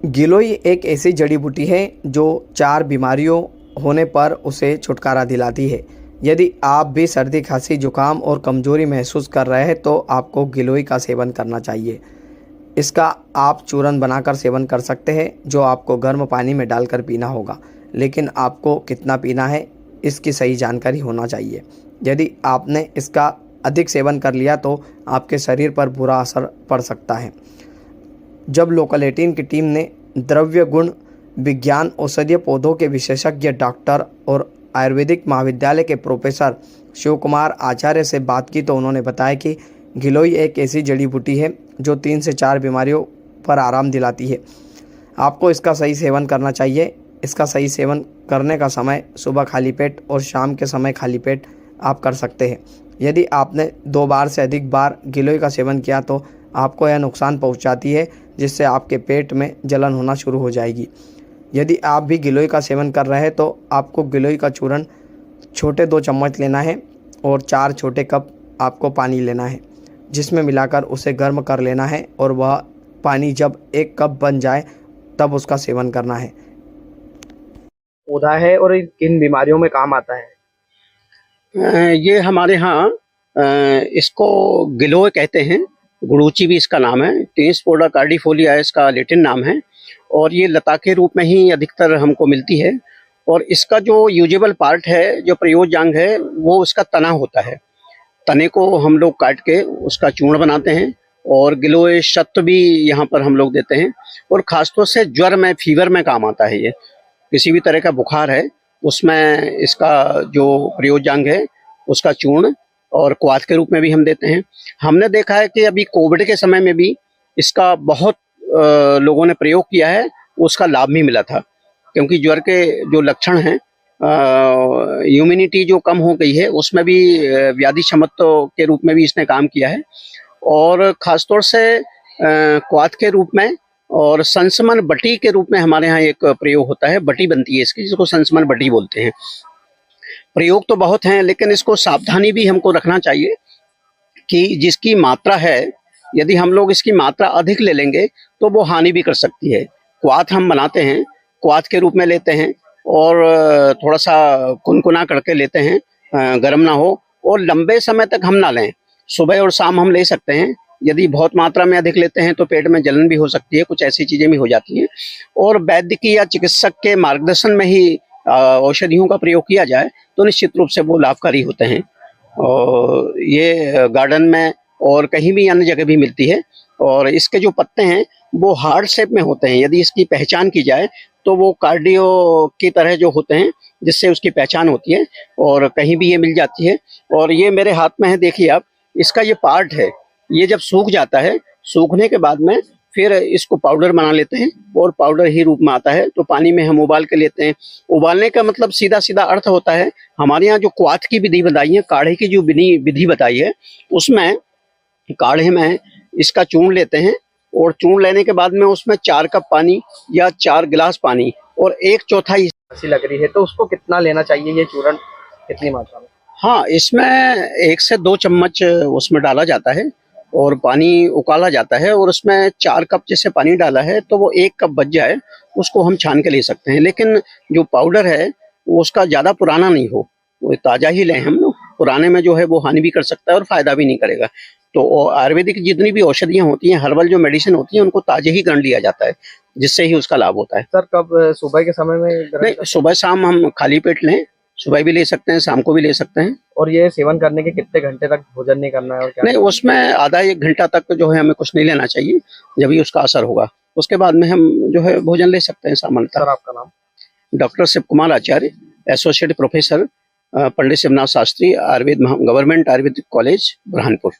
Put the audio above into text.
गिलोय एक ऐसी जड़ी बूटी है जो 4 बीमारियों होने पर उसे छुटकारा दिलाती है। यदि आप भी सर्दी, खांसी, जुकाम और कमजोरी महसूस कर रहे हैं तो आपको गिलोय का सेवन करना चाहिए। इसका आप चूर्ण बनाकर सेवन कर सकते हैं जो आपको गर्म पानी में डालकर पीना होगा, लेकिन आपको कितना पीना है इसकी सही जानकारी होना चाहिए। यदि आपने इसका अधिक सेवन कर लिया तो आपके शरीर पर बुरा असर पड़ सकता है। जब लोकल 18 की टीम ने द्रव्य गुण विज्ञान औषधीय पौधों के विशेषज्ञ डॉक्टर और आयुर्वेदिक महाविद्यालय के प्रोफेसर शिव कुमार आचार्य से बात की तो उन्होंने बताया कि गिलोय एक ऐसी जड़ी बूटी है जो 3 से 4 बीमारियों पर आराम दिलाती है। आपको इसका सही सेवन करना चाहिए। इसका सही सेवन करने का समय सुबह खाली पेट और शाम के समय खाली पेट आप कर सकते हैं। यदि आपने 2 बार से अधिक बार गिलोय का सेवन किया तो आपको यह नुकसान पहुंचाती है, जिससे आपके पेट में जलन होना शुरू हो जाएगी। यदि आप भी गिलोय का सेवन कर रहे हैं तो आपको गिलोय का चूर्ण छोटे 2 चम्मच लेना है और 4 छोटे कप आपको पानी लेना है, जिसमें मिलाकर उसे गर्म कर लेना है और वह पानी जब 1 कप बन जाए तब उसका सेवन करना है। पौधा है और किन बीमारियों में काम आता है? ये हमारे यहाँ इसको गिलोय कहते हैं, गुड़ूची भी इसका नाम है। टेनिसपोडा कार्डिफोलिया इसका लैटिन नाम है और ये लता के रूप में ही अधिकतर हमको मिलती है। और इसका जो यूजेबल पार्ट है, जो प्रयोज्यांग है, वो उसका तना होता है। तने को हम लोग काट के उसका चूर्ण बनाते हैं और गिलोय शत भी यहाँ पर हम लोग देते हैं। और ख़ासतौर से ज्वर में, फीवर में काम आता है। ये किसी भी तरह का बुखार है उसमें इसका जो प्रयोज्यांग है उसका चूर्ण और क्वाथ के रूप में भी हम देते हैं। हमने देखा है कि अभी कोविड के समय में भी इसका बहुत लोगों ने प्रयोग किया है, उसका लाभ भी मिला था। क्योंकि ज्वर के जो लक्षण हैं, इम्यूनिटी जो कम हो गई है, उसमें भी व्याधि शमत्व के रूप में भी इसने काम किया है। और ख़ासतौर से क्वाथ के रूप में और संसमन बटी के रूप में हमारे यहाँ एक प्रयोग होता है। बटी बनती है इसकी, जिसको संसमन बटी बोलते हैं। प्रयोग तो बहुत हैं, लेकिन इसको सावधानी भी हमको रखना चाहिए कि जिसकी मात्रा है, यदि हम लोग इसकी मात्रा अधिक ले लेंगे तो वो हानि भी कर सकती है। क्वाथ हम बनाते हैं, क्वाथ के रूप में लेते हैं और थोड़ा सा कुनकुना करके लेते हैं, गर्म ना हो, और लंबे समय तक हम ना लें। सुबह और शाम हम ले सकते हैं। यदि बहुत मात्रा में अधिक लेते हैं तो पेट में जलन भी हो सकती है, कुछ ऐसी चीज़ें भी हो जाती हैं। और वैद्य की या चिकित्सक के मार्गदर्शन में ही औषधियों का प्रयोग किया जाए तो निश्चित रूप से वो लाभकारी होते हैं। और ये गार्डन में और कहीं भी अन्य जगह भी मिलती है। और इसके जो पत्ते हैं वो हार्ट शेप में होते हैं। यदि इसकी पहचान की जाए तो वो कार्डियो की तरह जो होते हैं, जिससे उसकी पहचान होती है और कहीं भी ये मिल जाती है। और ये मेरे हाथ में है, देखिए आप, इसका ये पार्ट है। ये जब सूख जाता है, सूखने के बाद में फिर इसको पाउडर बना लेते हैं और पाउडर ही रूप में आता है तो पानी में हम उबाल के लेते हैं। उबालने का मतलब सीधा सीधा अर्थ होता है, हमारे यहाँ जो क्वाथ की विधि बताई है, काढ़े की जो विधि बताई है, उसमें काढ़े में इसका चूर्ण लेते हैं और चूर्ण लेने के बाद में उसमें 4 कप पानी या 4 गिलास पानी और 1/4 ऐसी लग रही है तो उसको कितना लेना चाहिए ये चूर्ण, कितनी मात्रा में? हाँ, इसमें 1 से 2 चम्मच उसमें डाला जाता है और पानी उकाला जाता है। और उसमें 4 कप जैसे पानी डाला है तो वो 1 कप बच जाए, उसको हम छान के ले सकते हैं। लेकिन जो पाउडर है वो उसका ज़्यादा पुराना नहीं हो, वो ताज़ा ही लें हम लोग। पुराने में जो है वो हानि भी कर सकता है और फ़ायदा भी नहीं करेगा। तो आयुर्वेदिक जितनी भी औषधियाँ होती हैं, हर्बल जो मेडिसिन होती हैं, उनको ताज़े ही ग्रहण लिया जाता है, जिससे ही उसका लाभ होता है। सर कब, सुबह के समय में? नहीं, सुबह शाम हम खाली पेट लें। सुबह भी ले सकते हैं, शाम को भी ले सकते हैं। और ये सेवन करने के कितने घंटे तक भोजन नहीं करना है और क्या? नहीं, उसमें आधा 1 घंटा तक जो है हमें कुछ नहीं लेना चाहिए, जब ही उसका असर होगा। उसके बाद में हम जो है भोजन ले सकते हैं सामान्यतः। सर आपका नाम? डॉक्टर शिव कुमार आचार्य, एसोसिएट प्रोफेसर, पंडित शिवनाथ शास्त्री, गवर्नमेंट आयुर्वेदिक कॉलेज, बुरहानपुर।